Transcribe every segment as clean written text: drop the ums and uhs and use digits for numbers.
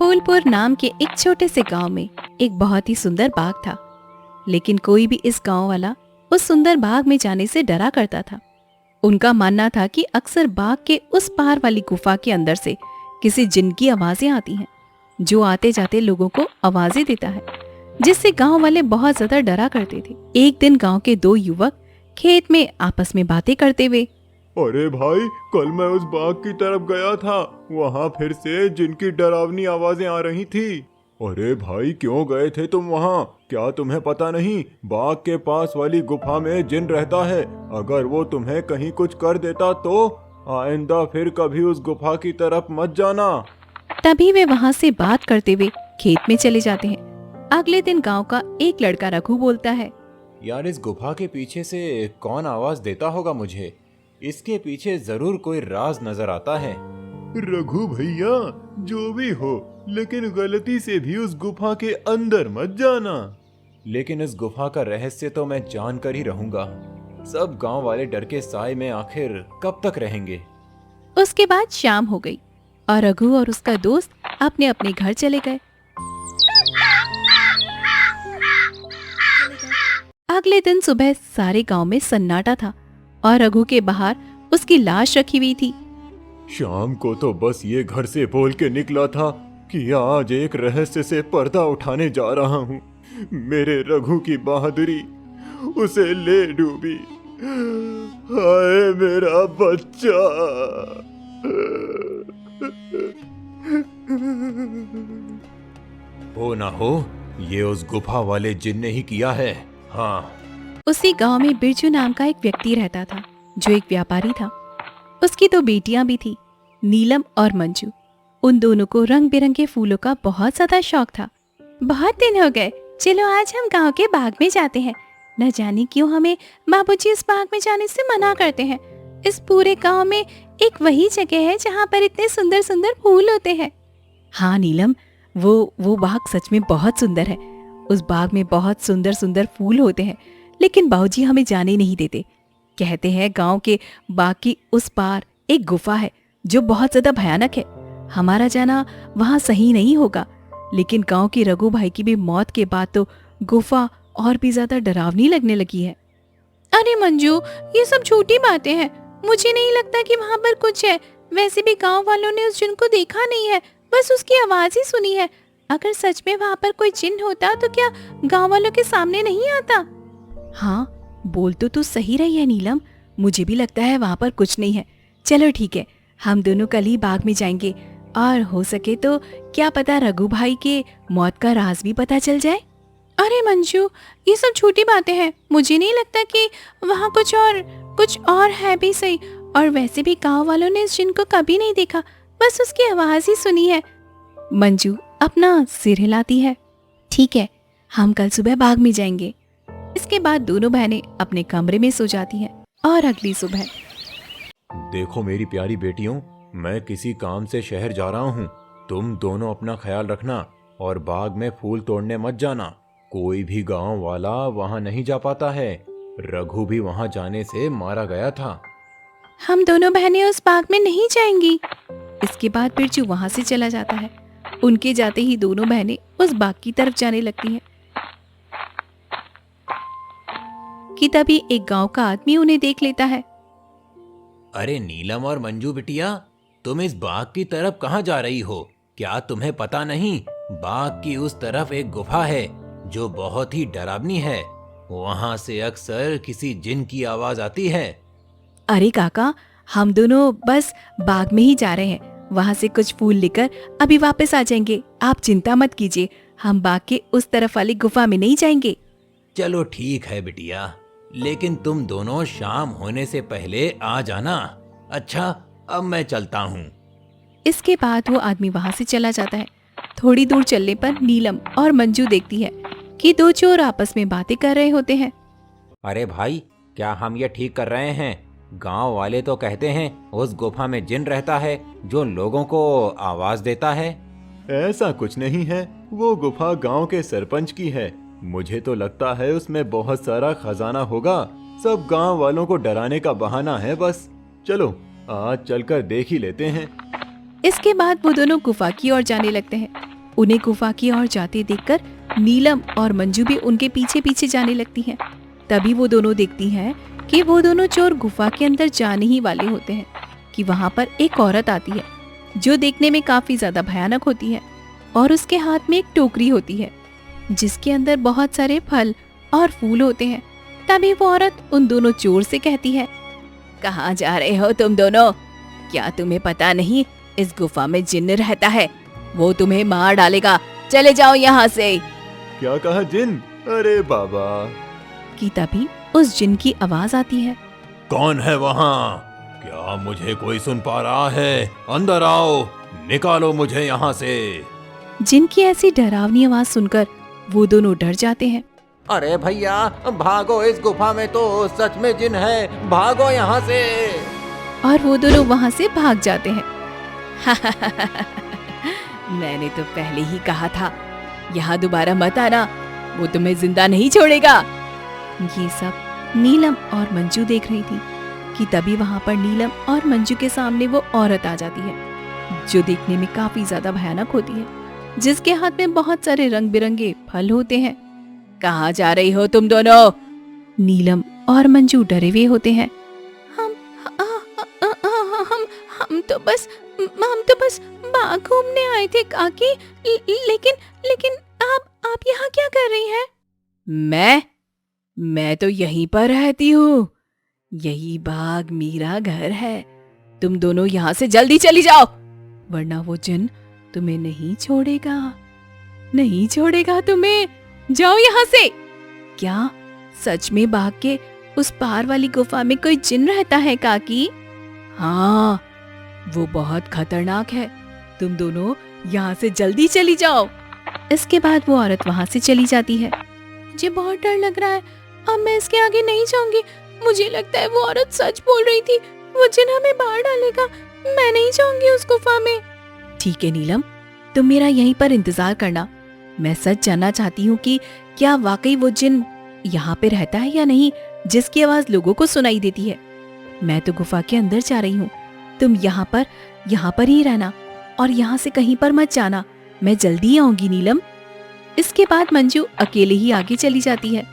फूलपुर नाम के एक छोटे से गांव में एक बहुत ही सुंदर बाग था। लेकिन कोई भी इस गांव वाला उस सुंदर बाग में जाने से डरा करता था। उनका मानना था कि अक्सर बाग के उस पार वाली गुफा के अंदर से किसी जिन की आवाजें आती हैं, जो आते जाते लोगों को आवाजें देता है, जिससे गांव वाले बहुत ज्यादा डरा करते थे। एक दिन गांव के दो युवक खेत में आपस में बातें करते हुए, अरे भाई, कल मैं उस बाग की तरफ गया था, वहाँ फिर से जिनकी डरावनी आवाजें आ रही थी। अरे भाई, क्यों गए थे तुम वहाँ? क्या तुम्हें पता नहीं, बाग के पास वाली गुफा में जिन रहता है। अगर वो तुम्हें कहीं कुछ कर देता तो आइंदा फिर कभी उस गुफा की तरफ मत जाना। तभी वे वहाँ से बात करते हुए खेत में चले जाते हैं। अगले दिन गांव का एक लड़का रघु बोलता है, यार, इस गुफा के पीछे से कौन आवाज देता होगा मुझे? इसके पीछे जरूर कोई राज नजर आता है। रघु भैया, जो भी हो, लेकिन गलती से भी उस गुफा के अंदर मत जाना। लेकिन इस गुफा का रहस्य तो मैं जान कर ही रहूंगा। सब गांव वाले डर के साए में आखिर कब तक रहेंगे? उसके बाद शाम हो गई और रघु और उसका दोस्त अपने अपने घर चले गए। अगले दिन सुबह सारे गांव में सन्नाटा था और रघु के बाहर उसकी लाश रखी हुई थी। शाम को तो बस ये घर से बोल के निकला था कि आज एक रहस्य से पर्दा उठाने जा रहा हूँ। मेरे रघु की बहादुरी उसे ले डूबी। हाय मेरा बच्चा। हो ना हो, ये उस गुफा वाले जिन ने ही किया है। हाँ। उसी गांव में बिरजू नाम का एक व्यक्ति रहता था, जो एक व्यापारी था। उसकी दो बेटियां भी थी, नीलम और मंजू। उन दोनों को रंग बिरंगे फूलों का बहुत ज्यादा शौक था। बहुत दिन हो गए, चलो आज हम गांव के बाग में जाते हैं। न जाने क्यों हमें बाबूजी इस बाग में जाने से मना करते हैं। इस पूरे गांव में एक वही जगह है जहाँ पर इतने सुंदर सुंदर फूल होते हैं। हाँ नीलम, वो बाग सच में बहुत सुंदर है। उस बाग में बहुत सुंदर सुंदर फूल होते हैं, लेकिन बाबूजी हमें जाने नहीं देते। कहते हैं गांव के बाग की उस पार एक गुफा है जो बहुत ज्यादा भयानक है। हमारा जाना वहां सही नहीं होगा। लेकिन गांव की रघु भाई की भी मौत के बाद तो गुफा और भी ज्यादा डरावनी लगने लगी है। अरे मंजू, ये सब झूठी बातें हैं। मुझे नहीं लगता कि वहाँ पर कुछ है। वैसे भी गांव वालों ने उस जिन को देखा नहीं है, बस उसकी आवाज ही सुनी है। अगर सच में वहाँ पर कोई जिन होता तो क्या गांव वालों के सामने नहीं आता? हाँ, बोल तो तू सही रही है नीलम। मुझे भी लगता है वहाँ पर कुछ नहीं है। चलो ठीक है, हम दोनों कल ही बाग में जाएंगे और हो सके तो क्या पता रघु भाई के मौत का राज भी पता चल जाए। अरे मंजू, ये सब झूठी बातें हैं। मुझे नहीं लगता कि वहाँ कुछ और है भी सही। और वैसे भी गांव वालों ने इस जिन को कभी नहीं देखा, बस उसकी आवाज ही सुनी है। मंजू अपना सिर हिलाती है। ठीक है, हम कल सुबह बाग में जाएंगे। इसके बाद दोनों बहनें अपने कमरे में सो जाती हैं और अगली सुबह, देखो मेरी प्यारी बेटियों, मैं किसी काम से शहर जा रहा हूँ। तुम दोनों अपना ख्याल रखना और बाग में फूल तोड़ने मत जाना। कोई भी गांव वाला वहाँ नहीं जा पाता है। रघु भी वहाँ जाने से मारा गया था। हम दोनों बहनें उस बाग में नहीं जाएंगी। इसके बाद बिरजू वहाँ से चला जाता है। उनके जाते ही दोनों बहनें उस बाग की तरफ जाने लगती हैं कि तभी एक गांव का आदमी उन्हें देख लेता है। अरे नीलम और मंजू बिटिया, तुम इस बाग की तरफ कहाँ जा रही हो? क्या तुम्हें पता नहीं, बाग की उस तरफ एक गुफा है जो बहुत ही डरावनी है। वहाँ से अक्सर किसी जिन की आवाज आती है। अरे काका, हम दोनों बस बाग में ही जा रहे हैं। वहाँ से कुछ फूल लेकर अभी वापस आ जाएंगे। आप चिंता मत कीजिए, हम बाग के उस तरफ वाली गुफा में नहीं जाएंगे। चलो ठीक है बिटिया, लेकिन तुम दोनों शाम होने से पहले आ जाना। अच्छा, अब मैं चलता हूँ। इसके बाद वो आदमी वहाँ से चला जाता है। थोड़ी दूर चलने पर नीलम और मंजू देखती है कि दो चोर आपस में बातें कर रहे होते हैं। अरे भाई, क्या हम ये ठीक कर रहे हैं? गांव वाले तो कहते हैं उस गुफा में जिन रहता है जो लोगों को आवाज देता है। ऐसा कुछ नहीं है, वो गुफा गांव के सरपंच की है। मुझे तो लगता है उसमें बहुत सारा खजाना होगा। सब गांव वालों को डराने का बहाना है बस। चलो आज चलकर देख ही लेते हैं। इसके बाद वो दोनों गुफा की ओर जाने लगते हैं। उन्हें गुफा की ओर जाते देखकर नीलम और मंजू भी उनके पीछे पीछे जाने लगती हैं। तभी वो दोनों देखती हैं कि वो दोनों चोर गुफा के अंदर जाने ही वाले होते हैं कि वहां पर एक औरत आती है जो देखने में काफी ज्यादा भयानक होती है और उसके हाथ में एक टोकरी होती है जिसके अंदर बहुत सारे फल और फूल होते हैं। तभी वो औरत उन दोनों चोर से कहती है, कहाँ जा रहे हो तुम दोनों? क्या तुम्हें पता नहीं इस गुफा में जिन्न रहता है, वो तुम्हें मार डालेगा, चले जाओ यहाँ से। क्या कहा जिन? अरे बाबा। कि तभी उस जिन की आवाज आती है, कौन है वहाँ? क्या मुझे कोई सुन पा रहा है? अंदर आओ, निकालो मुझे यहाँ से। जिन की ऐसी डरावनी आवाज सुनकर वो दोनों डर जाते हैं। अरे भैया भागो, इस गुफा में तो सच में जिन है, भागो यहाँ से। और वो दोनों वहां से भाग जाते हैं। मैंने तो पहले ही कहा था यहाँ दोबारा मत आना, वो तुम्हें जिंदा नहीं छोड़ेगा। ये सब नीलम और मंजू देख रही थी कि तभी वहां पर नीलम और मंजू के सामने वो औरत आ जाती है जो देखने में काफी ज्यादा भयानक होती है, जिसके हाथ में बहुत सारे रंग बिरंगे फल होते हैं। कहाँ जा रही हो तुम दोनों? नीलम और मंजू डरे हुए होते हैं। हम तो बस बाहर घूमने आए थे काकी, लेकिन आप यहाँ क्या कर रही हैं? मैं तो यहीं पर रहती हूँ, यही बाग मेरा घर है। तुम दोनों यहाँ से जल्दी चली जाओ, वरना वो जिन तुम्हें नहीं छोड़ेगा तुम्हें। जाओ यहाँ से। क्या सच में बाग के उस पार वाली गुफा में कोई जिन रहता है काकी? हाँ, वो बहुत खतरनाक है, तुम दोनों यहाँ से जल्दी चली जाओ। इसके बाद वो औरत वहाँ से चली जाती है। मुझे बहुत डर लग रहा है, अब मैं इसके आगे नहीं जाऊंगी। मुझे लगता है वो औरत सच बोल रही थी, वो जिन हमें मार डालेगा। मैं नहीं जाऊंगी उस गुफा में। ठीक है नीलम, तुम मेरा यहीं पर इंतजार करना। मैं सच जानना चाहती हूँ कि क्या वाकई वो जिन यहाँ पे रहता है या नहीं, जिसकी आवाज लोगों को सुनाई देती है। मैं तो गुफा के अंदर जा रही हूँ, तुम यहाँ पर ही रहना और यहाँ से कहीं पर मत जाना। मैं जल्दी आऊंगी नीलम। इसके बाद मंजू अकेले ही आगे चली जाती है।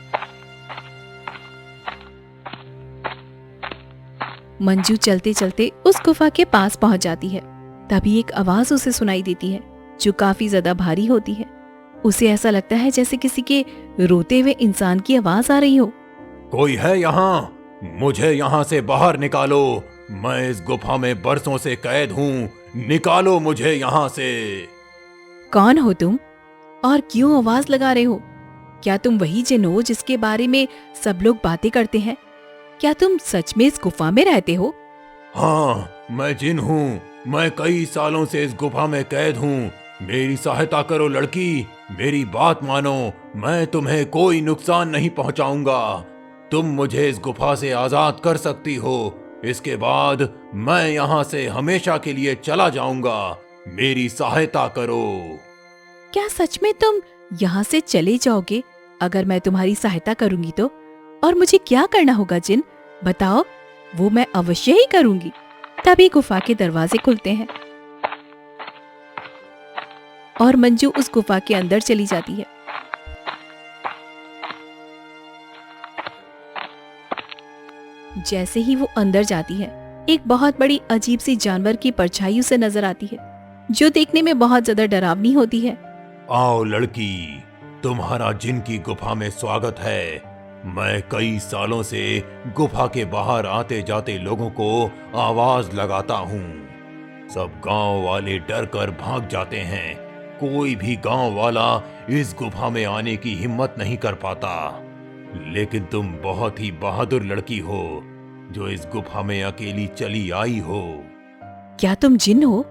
मंजू चलते चलते उस गुफा के पास पहुंच जाती है। तभी एक आवाज उसे सुनाई देती है जो काफी ज्यादा भारी होती है। उसे ऐसा लगता है जैसे किसी के रोते हुए इंसान की आवाज आ रही हो। कोई है यहाँ? मुझे यहाँ से बाहर निकालो, मैं इस गुफा में बरसों से कैद हूँ, निकालो मुझे यहाँ से। कौन हो तुम और क्यों आवाज लगा रहे हो? क्या तुम वही जिन हो जिसके बारे में सब लोग बातें करते हैं? क्या तुम सच में इस गुफा में रहते हो? हाँ, मैं जिन हूँ, मैं कई सालों से इस गुफा में कैद हूँ। मेरी सहायता करो लड़की, मेरी बात मानो, मैं तुम्हें कोई नुकसान नहीं पहुंचाऊंगा। तुम मुझे इस गुफा से आजाद कर सकती हो, इसके बाद मैं यहाँ से हमेशा के लिए चला जाऊंगा। मेरी सहायता करो। क्या सच में तुम यहाँ से चले जाओगे अगर मैं तुम्हारी सहायता करूंगी तो? और मुझे क्या करना होगा जिन, बताओ, वो मैं अवश्य ही करूंगी। तभी गुफा के दरवाजे खुलते हैं और मंजू उस गुफा के अंदर चली जाती है। जैसे ही वो अंदर जाती है, एक बहुत बड़ी अजीब सी जानवर की परछाई उसे नजर आती है जो देखने में बहुत ज्यादा डरावनी होती है। आओ लड़की, तुम्हारा जिन की गुफा में स्वागत है। मैं कई सालों से गुफा के बाहर आते जाते लोगों को आवाज लगाता हूँ। सब गांव वाले डर कर भाग जाते हैं। कोई भी गांव वाला इस गुफा में आने की हिम्मत नहीं कर पाता। लेकिन तुम बहुत ही बहादुर लड़की हो जो इस गुफा में अकेली चली आई हो। क्या तुम जिन हो?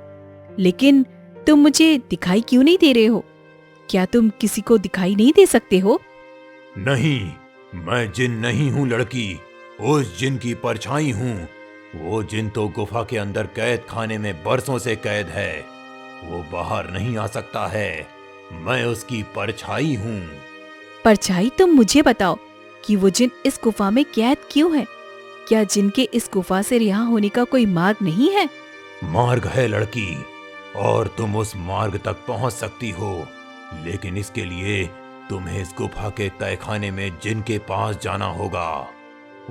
लेकिन तुम मुझे दिखाई क्यों नहीं दे रहे हो? क्या तुम किसी को दिखाई नहीं दे सकते हो? नहीं, मैं जिन नहीं हूँ लड़की, उस जिन की परछाई हूँ। वो जिन तो गुफा के अंदर कैद खाने में बरसों से कैद है, वो बाहर नहीं आ सकता है। मैं उसकी परछाई हूँ। परछाई? तुम मुझे बताओ कि वो जिन इस गुफा में कैद क्यों है? क्या जिन के इस गुफा से रिहा होने का कोई मार्ग नहीं है? मार्ग है लड़की, और तुम उस मार्ग तक पहुंच सकती हो, लेकिन इसके लिए तुम्हें इस गुफा के तहखाने में जिन के पास जाना होगा।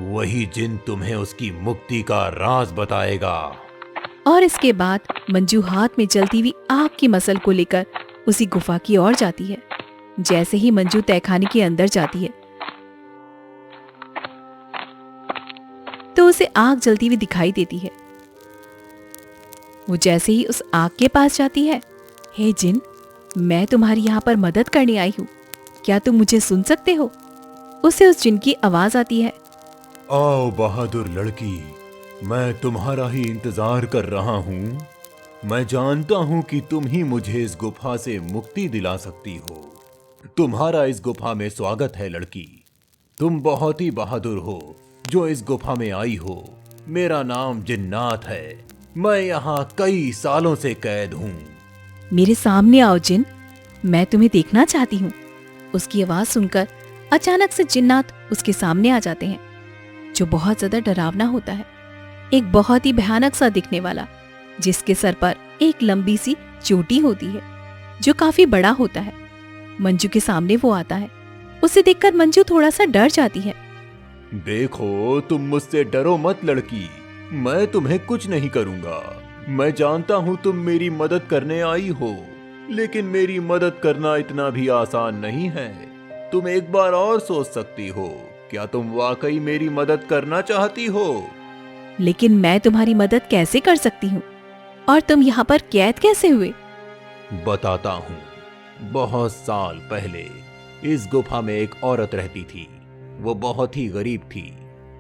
वही जिन तुम्हें उसकी मुक्ति का राज बताएगा। और इसके बाद मंजू हाथ में चलती हुई आग की मसल को लेकर उसी गुफा की ओर जाती है। जैसे ही मंजू तहखाने के अंदर जाती है तो उसे आग जलती हुई दिखाई देती है। वो जैसे ही उस आग के पास जाती है, हे जिन, मैं तुम्हारी यहाँ पर मदद करने आई हूँ, क्या तुम मुझे सुन सकते हो? उसे उस जिन की आवाज आती है। आओ बहादुर लड़की, मैं तुम्हारा ही इंतजार कर रहा हूँ। मैं जानता हूँ कि तुम ही मुझे इस गुफा से मुक्ति दिला सकती हो। तुम्हारा इस गुफा में स्वागत है लड़की। तुम बहुत ही बहादुर हो जो इस गुफा में आई हो। मेरा नाम जिन्नात है। मैं यहाँ कई सालों से कैद हूँ। मेरे सामने आओ जिन, मैं तुम्हें देखना चाहती हूँ। उसकी आवाज सुनकर अचानक से जिन्नात उसके सामने आ जाते हैं, जो बहुत ज्यादा डरावना होता है। एक बहुत ही भयानक सा दिखने वाला, जिसके सर पर एक लंबी सी चोटी होती है जो काफी बड़ा होता है। मंजू के सामने वो आता है। उसे देखकर मंजू थोड़ा सा डर जाती है। देखो, तुम मुझसे डरो मत लड़की। मैं तुम्हें कुछ नहीं करूंगा। मैं जानता हूँ तुम मेरी मदद करने आई हो, लेकिन मेरी मदद करना इतना भी आसान नहीं है। तुम एक बार और सोच सकती हो। क्या तुम वाकई मेरी मदद करना चाहती हो? लेकिन मैं तुम्हारी मदद कैसे कर सकती हूँ? और तुम यहाँ पर कैद कैसे हुए? बताता हूँ। बहुत साल पहले इस गुफा में एक औरत रहती थी। वो बहुत ही गरीब थी।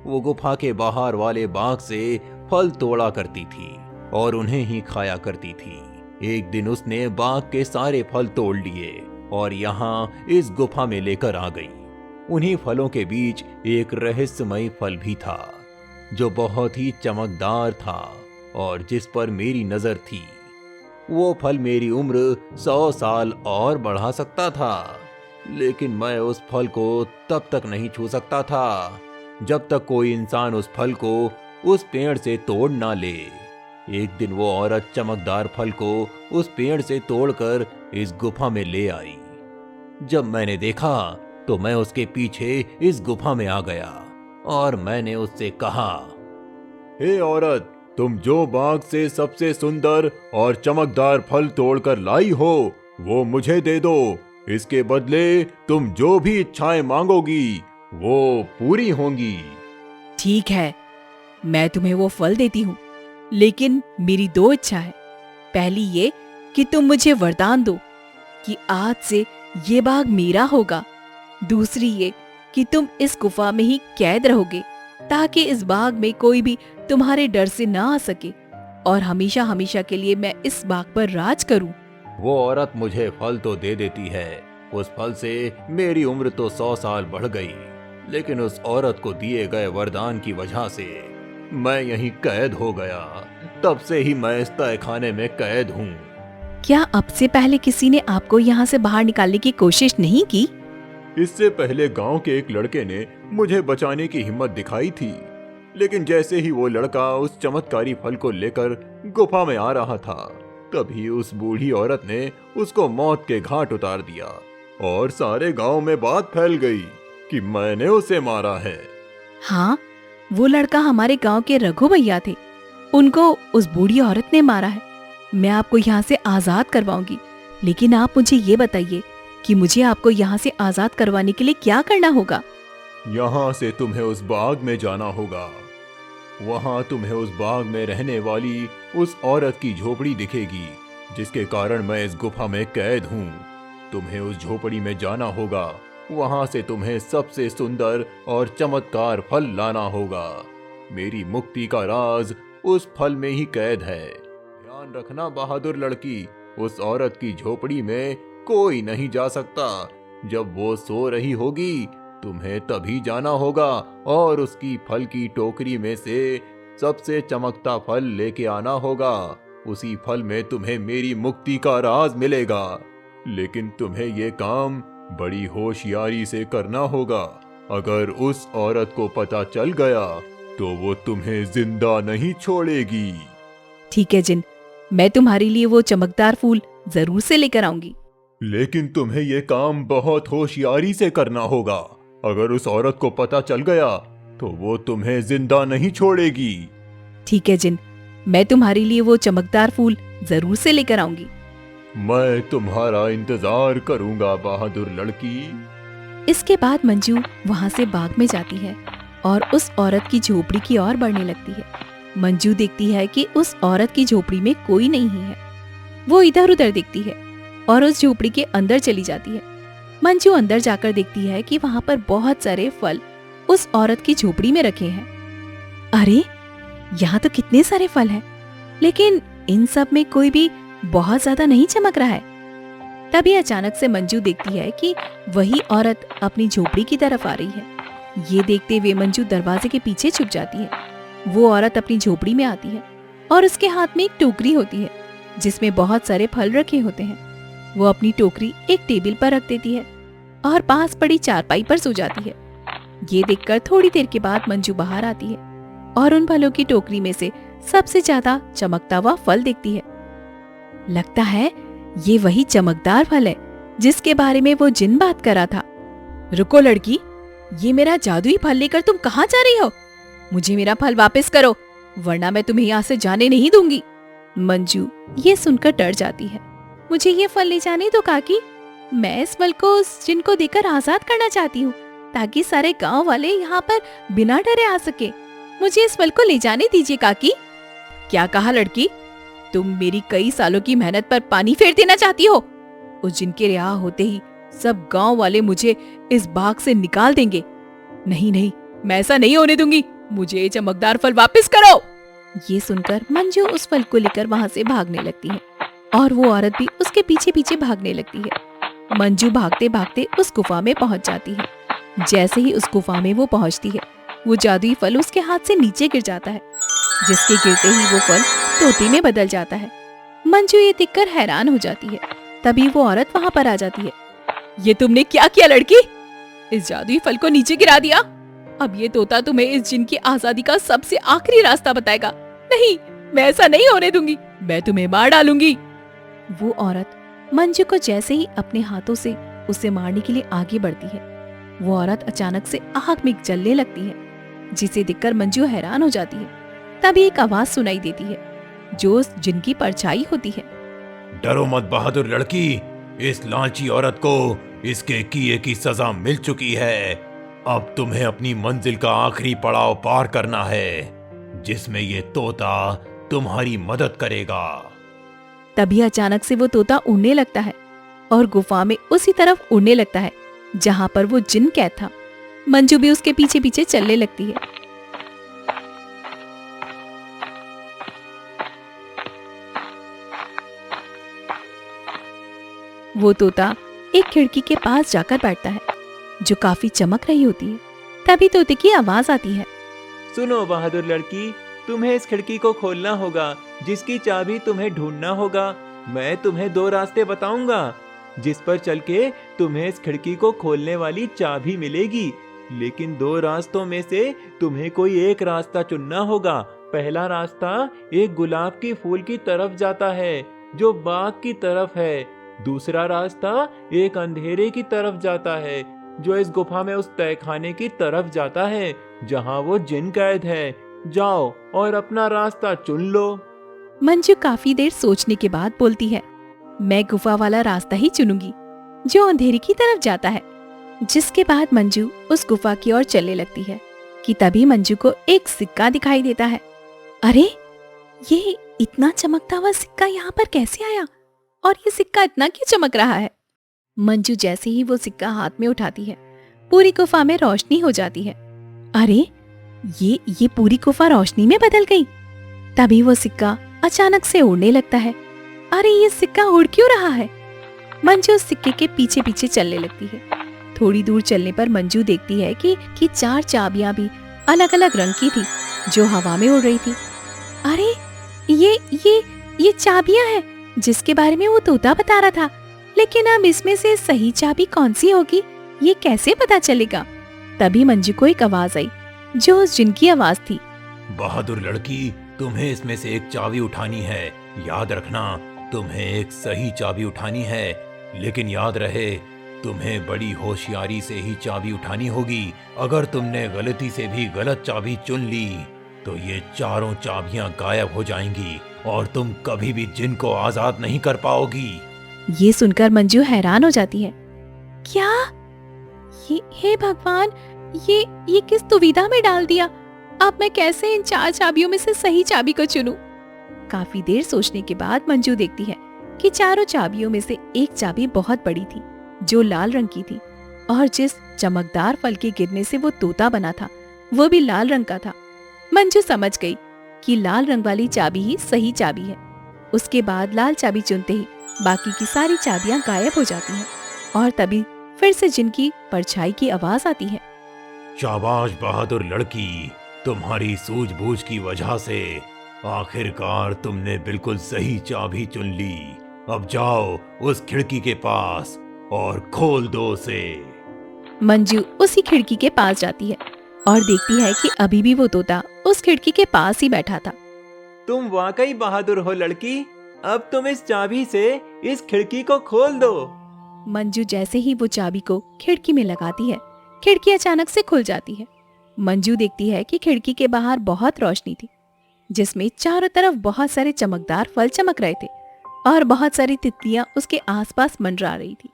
वो गुफा के बाहर वाले बाग से फल तोड़ा करती थी और उन्हें ही खाया करती थी। एक दिन उसने बाग के सारे फल तोड़ लिए और यहाँ इस गुफा में लेकर आ गई। उन्हीं फलों के बीच एक रहस्यमय फल भी था जो बहुत ही चमकदार था और जिस पर मेरी नजर थी। वो फल मेरी उम्र 100 साल और बढ़ा सकता था, लेकिन मैं उस फल को तब तक नहीं छू सकता था जब तक कोई इंसान उस फल को उस पेड़ से तोड़ ना ले। एक दिन वो औरत चमकदार फल को उस पेड़ से तोड़कर इस गुफा में ले आई। जब मैंने देखा तो मैं उसके पीछे इस गुफा में आ गया और मैंने उससे कहा, हे औरत, तुम जो बाग से सबसे सुंदर और चमकदार फल तोड़कर लाई हो वो मुझे दे दो। इसके बदले तुम जो भी इच्छाएं मांगोगी वो पूरी होंगी। ठीक है, मैं तुम्हें वो फल देती हूँ, लेकिन मेरी 2 इच्छा है। पहली ये कि तुम मुझे वरदान दो कि आज से ये बाग मेरा होगा। दूसरी ये कि तुम इस गुफा में ही कैद रहोगे ताकि इस बाग में कोई भी तुम्हारे डर से ना आ सके और हमेशा हमेशा के लिए मैं इस बाग पर राज करूं। वो औरत मुझे फल तो दे देती है। उस फल से मेरी उम्र तो 100 साल बढ़ गई, लेकिन उस औरत को दिए गए वरदान की वजह से मैं यहीं कैद हो गया। तब से ही मैं इस तहखाने में कैद हूँ। क्या अब से पहले किसी ने आपको यहाँ से बाहर निकालने की कोशिश नहीं की? इससे पहले गांव के एक लड़के ने मुझे बचाने की हिम्मत दिखाई थी, लेकिन जैसे ही वो लड़का उस चमत्कारी फल को लेकर गुफा में आ रहा था, तभी उस बूढ़ी औरत ने उसको मौत के घाट उतार दिया और सारे गांव में बात फैल गई कि मैंने उसे मारा है। हाँ, वो लड़का हमारे गांव के रघु भैया थे। उनको उस बूढ़ी औरत ने मारा है। मैं आपको यहाँ से आजाद करवाऊंगी, लेकिन आप मुझे ये बताइए कि मुझे आपको यहाँ से आजाद करवाने के लिए क्या करना होगा? यहाँ से तुम्हें उस बाग में जाना होगा। वहाँ तुम्हें उस बाग में रहने वाली उस औरत की झोपड़ी दिखेगी, जिसके कारण मैं इस गुफा में कैद हूँ। तुम्हें उस झोपड़ी में जाना होगा। वहाँ से तुम्हें सबसे सुंदर और चमत्कार फल लाना होगा। मेरी मुक्ति का राज उस फल में ही कैद है। ध्यान रखना बहादुर लड़की, उस औरत की झोपड़ी में कोई नहीं जा सकता। जब वो सो रही होगी तुम्हें तभी जाना होगा और उसकी फल की टोकरी में से सबसे चमकता फल लेके आना होगा। उसी फल में तुम्हें मेरी मुक्ति का राज मिलेगा, लेकिन तुम्हें ये काम बड़ी होशियारी से करना होगा। अगर उस औरत को पता चल गया तो वो तुम्हें जिंदा नहीं छोड़ेगी। ठीक है जिन, मैं तुम्हारे लिए वो चमकदार फूल जरूर से लेकर आऊंगी। लेकिन तुम्हें ये काम बहुत होशियारी से करना होगा। अगर उस औरत को पता चल गया तो वो तुम्हें जिंदा नहीं छोड़ेगी। ठीक है जिन, मैं तुम्हारे लिए वो चमकदार फूल जरूर से लेकर आऊंगी। मैं तुम्हारा इंतजार करूंगा बहादुर लड़की। इसके बाद मंजू वहां से बाग में जाती है और उस औरत की झोपड़ी की ओर बढ़ने लगती है। मंजू देखती है कि उस औरत की झोपड़ी में कोई नहीं है। वो इधर उधर देखती है और उस झोपड़ी के अंदर चली जाती है। मंजू अंदर जाकर देखती है कि वहां पर बहुत सारे फल उस औरत की झोपड़ी में रखे हैं। अरे, यहाँ तो कितने सारे फल हैं, लेकिन इन सब में कोई भी बहुत ज्यादा नहीं चमक रहा है। तभी अचानक से मंजू देखती है कि वही औरत अपनी झोपड़ी की तरफ आ रही है। ये देखते हुए मंजू दरवाजे के पीछे छुप जाती है। वो औरत अपनी झोपड़ी में आती है और उसके हाथ में एक टोकरी होती है जिसमें बहुत सारे फल रखे होते हैं। वो अपनी टोकरी एक टेबल पर रख देती है और पास पड़ी चारपाई पर सो जाती है। ये देखकर थोड़ी देर के बाद मंजू बाहर आती है और उन फलों की टोकरी में से सबसे ज्यादा चमकता हुआ फल देखती है। लगता है ये वही चमकदार फल है जिसके बारे में वो जिन बात कर रहा था। रुको लड़की, ये मेरा जादुई फल लेकर तुम कहाँ जा रही हो? मुझे मेरा फल वापस करो, वरना मैं तुम्हें यहाँ से जाने नहीं दूंगी। मंजू ये सुनकर डर जाती है। मुझे ये फल ले जाने दो काकी, मैं इस फल को उस जिन को देकर आजाद करना चाहती हूँ ताकि सारे गांव वाले यहाँ पर बिना डरे आ सके। मुझे इस फल को ले जाने दीजिए काकी। क्या कहा लड़की? तुम मेरी कई सालों की मेहनत पर पानी फेर देना चाहती हो? उस जिन के रिहा होते ही सब गांव वाले मुझे इस बाग से निकाल देंगे। नहीं नहीं, मैं ऐसा नहीं होने दूंगी। मुझे ये चमकदार फल वापस करो। ये सुनकर मंजू उस फल को लेकर वहां से भागने लगती है और वो औरत भी उसके पीछे पीछे भागने लगती है। मंजू भागते भागते उस गुफा में पहुंच जाती है। जैसे ही उस गुफा में वो पहुंचती है, वो जादुई फल उसके हाथ से नीचे गिर जाता है, जिसके गिरते ही वो फल तोते में बदल जाता है। मंजू ये देखकर हैरान हो जाती है। तभी वो औरत वहां पर आ जाती है। ये तुमने क्या किया लड़की? इस जादुई फल को नीचे गिरा दिया। अब ये तोता तुम्हें इस जिन की आजादी का सबसे आखिरी रास्ता बताएगा। नहीं, मैं ऐसा नहीं होने दूंगी, मैं तुम्हें मार डालूंगी। वो औरत मंजू को जैसे ही अपने हाथों से उसे मारने के लिए आगे बढ़ती है, वो औरत अचानक से आग में जलने लगती है, जिसे देखकर मंजू हैरान हो जाती है। तभी एक आवाज सुनाई देती है जो उस जिन की परछाई होती है। डरो मत बहादुर लड़की, इस लालची औरत को इसके किए की सजा मिल चुकी है। अब तुम्हें अपनी मंजिल का आखिरी पड़ाव पार करना है, जिसमें ये तोता तुम्हारी मदद करेगा। तभी अचानक से वो तोता उड़ने लगता है और गुफा में उसी तरफ उड़ने लगता है जहाँ पर वो जिन कैद था। मंजू भी उसके पीछे पीछे चलने लगती है। वो तोता एक खिड़की के पास जाकर बैठता है जो काफी चमक रही होती है। तभी तोते की आवाज आती है। सुनो बहादुर लड़की, तुम्हें इस खिड़की को खोलना होगा, जिसकी चाबी तुम्हें ढूंढना होगा। मैं तुम्हें 2 रास्ते बताऊंगा, जिस पर चल के तुम्हें इस खिड़की को खोलने वाली चाबी मिलेगी। लेकिन 2 रास्तों में से तुम्हें कोई एक रास्ता चुनना होगा। पहला रास्ता एक गुलाब के फूल की तरफ जाता है, जो बाग की तरफ है। दूसरा रास्ता एक अंधेरे की तरफ जाता है, जो इस गुफा में उस तहखाने की तरफ जाता है जहाँ वो जिन कैद है। जाओ और अपना रास्ता चुन लो। मंजू काफी देर सोचने के बाद बोलती है, मैं गुफा वाला रास्ता ही चुनूंगी जो अंधेरे की तरफ जाता है। जिसके बाद मंजू उस गुफा की ओर चलने लगती है कि तभी मंजू को एक सिक्का दिखाई देता है। अरे, ये इतना चमकता हुआ सिक्का यहाँ पर कैसे आया और ये सिक्का इतना क्यों चमक रहा है? मंजू जैसे ही वो सिक्का हाथ में उठाती है, पूरी गुफा में रोशनी हो जाती है। अरे, ये पूरी गुफा रोशनी में बदल गई। तभी वो सिक्का अचानक से उड़ने लगता है। अरे, ये सिक्का उड़ क्यों रहा है? मंजू उस सिक्के के पीछे पीछे चलने लगती है। थोड़ी दूर चलने पर मंजू देखती है कि 4 चाबियां भी अलग अलग रंग की थी जो हवा में उड़ रही थी। अरे, ये चाबियां हैं जिसके बारे में वो तोता बता रहा था। लेकिन अब इसमें से सही चाबी कौन सी होगी, ये कैसे पता चलेगा? तभी मंजू को एक आवाज आई जो उस जिन की आवाज थी। बहादुर लड़की, तुम्हें इसमें से एक चाबी उठानी है, याद रखना, तुम्हें एक सही चाबी उठानी है, लेकिन याद रहे तुम्हें बड़ी होशियारी से ही चाबी उठानी होगी। अगर तुमने गलती से भी गलत चाबी चुन ली तो ये चारों चाबियां गायब हो जाएंगी और तुम कभी भी जिन को आजाद नहीं कर पाओगी। ये सुनकर मंजू हैरान हो जाती है। क्या ये, हे भगवान, ये किस दुविधा में डाल दिया। अब मैं कैसे इन 4 चाबियों में से सही चाबी को चुनूं? काफी देर सोचने के बाद मंजू देखती है कि चारों चाबियों में से एक चाबी बहुत बड़ी थी, जो लाल रंग की थी, और जिस चमकदार फल के गिरने से वो तोता बना था वो भी लाल रंग का था। मंजू समझ गई कि लाल रंग वाली चाबी ही सही चाबी है। उसके बाद लाल चाबी चुनते ही बाकी की सारी चाबियां गायब हो जाती हैं और तभी फिर से जिन की परछाई की आवाज आती है। शाबाश बहादुर लड़की, तुम्हारी सूझबूझ की वजह से आखिरकार तुमने बिल्कुल सही चाबी चुन ली। अब जाओ उस खिड़की के पास और खोल दो उसे। मंजू उसी खिड़की के पास जाती है और देखती है कि अभी भी वो तोता उस खिड़की के पास ही बैठा था। तुम वाकई बहादुर हो लड़की, अब तुम इस चाबी से इस खिड़की को खोल दो। मंजू जैसे ही वो चाबी को खिड़की में लगाती है, खिड़की अचानक से खुल जाती है। मंजू देखती है कि खिड़की के बाहर बहुत रोशनी थी, जिसमें चारों तरफ बहुत सारे चमकदार फल चमक रहे थे और बहुत सारी तितलियां उसके आसपास मंडरा रही थी।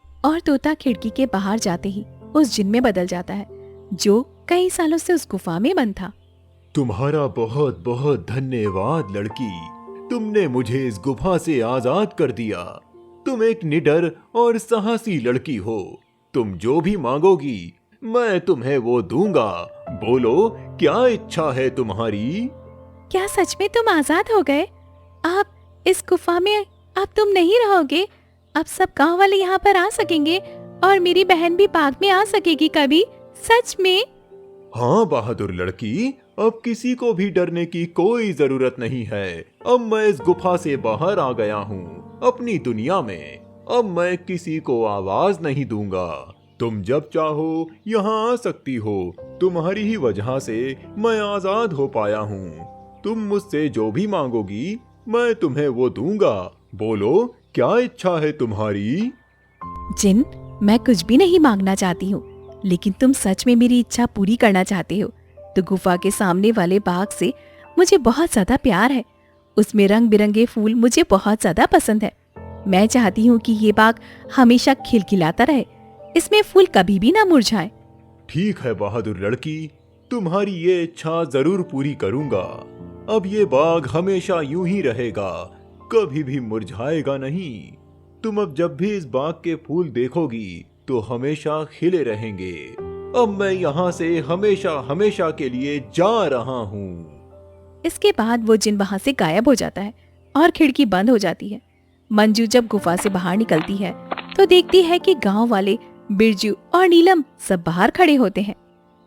और तोता खिड़की के बाहर जाते ही उस जिन में बदल जाता है, जो कई सालों से उस गुफा में बंद था। तुम्हारा बहुत बहुत धन्यवाद लड़की, तुमने मुझे इस गुफा से आजाद कर दिया। तुम एक निडर और साहसी लड़की हो। तुम जो भी मांगोगी मैं तुम्हें वो दूंगा। बोलो, क्या इच्छा है तुम्हारी? क्या सच में तुम आजाद हो गए? आप इस गुफा में अब तुम नहीं रहोगे? अब सब गांव वाले यहाँ पर आ सकेंगे और मेरी बहन भी बाग में आ सकेगी कभी? सच में? हाँ बहादुर लड़की, अब किसी को भी डरने की कोई जरूरत नहीं है। अब मैं इस गुफा से बाहर आ गया हूँ अपनी दुनिया में। अब मैं किसी को आवाज नहीं दूंगा। तुम जब चाहो यहाँ आ सकती हो। तुम्हारी ही वजह से मैं आजाद हो पाया हूँ। तुम मुझसे जो भी मांगोगी मैं तुम्हें वो दूंगा। बोलो, क्या इच्छा है तुम्हारी? जिन, मैं कुछ भी नहीं मांगना चाहती हूँ, लेकिन तुम सच में मेरी इच्छा पूरी करना चाहते हो तो गुफा के सामने वाले बाग से मुझे बहुत ज्यादा प्यार है। उसमें रंग बिरंगे फूल मुझे बहुत ज्यादा पसंद है। मैं चाहती हूँ कि ये बाग हमेशा खिलखिलाता रहे, इसमें फूल कभी भी ना मुरझाए। ठीक है बहादुर लड़की, तुम्हारी ये इच्छा जरूर पूरी करूंगा। अब ये बाग हमेशा यूं ही रहेगा, कभी भी मुरझाएगा नहीं। तुम अब जब भी इस बाग के फूल देखोगी तो हमेशा खिले रहेंगे। अब मैं यहाँ से हमेशा हमेशा के लिए जा रहा हूँ। इसके बाद वो जिन वहां से गायब हो जाता है और खिड़की बंद हो जाती है। मंजू जब गुफा से बाहर निकलती है तो देखती है कि गांव वाले बिरजू और नीलम सब बाहर खड़े होते हैं।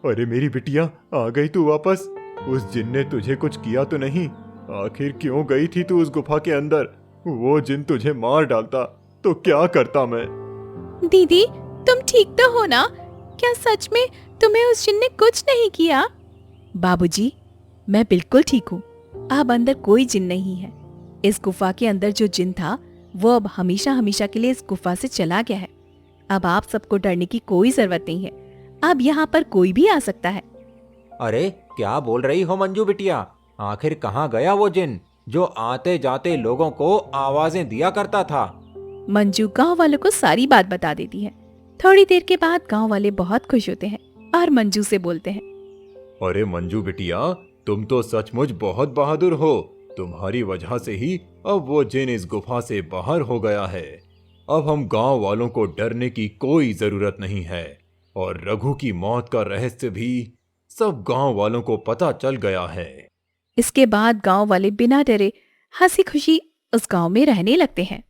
अरे मेरी बिटिया, आ गई तू वापस? उस जिन ने तुझे कुछ किया तो नहीं? आखिर क्यों गई थी तू उस गुफा के अंदर? वो जिन तुझे मार डालता तो क्या करता मैं? दीदी, तुम ठीक तो हो ना? क्या सच में तुम्हें उस जिन ने कुछ नहीं किया? बाबूजी, मैं बिल्कुल ठीक हूँ। अब अंदर कोई जिन नहीं है। इस गुफा के अंदर जो जिन था वो अब हमेशा हमेशा के लिए इस गुफा से चला गया है। अब आप सबको डरने की कोई जरूरत नहीं है। अब यहाँ पर कोई भी आ सकता है। अरे क्या बोल रही हो मंजू बिटिया? आखिर कहाँ गया वो जिन जो आते जाते लोगों को आवाजें दिया करता था? मंजू गांव वालों को सारी बात बता देती है। थोड़ी देर के बाद गांव वाले बहुत खुश होते हैं और मंजू से बोलते हैं, अरे मंजू बिटिया, तुम तो सचमुच बहुत बहादुर हो। तुम्हारी वजह से ही अब वो जिन इस गुफा से बाहर हो गया है। अब हम गांव वालों को डरने की कोई जरूरत नहीं है और रघु की मौत का रहस्य भी सब गांव वालों को पता चल गया है। इसके बाद गांव वाले बिना डरे हंसी खुशी उस गांव में रहने लगते हैं।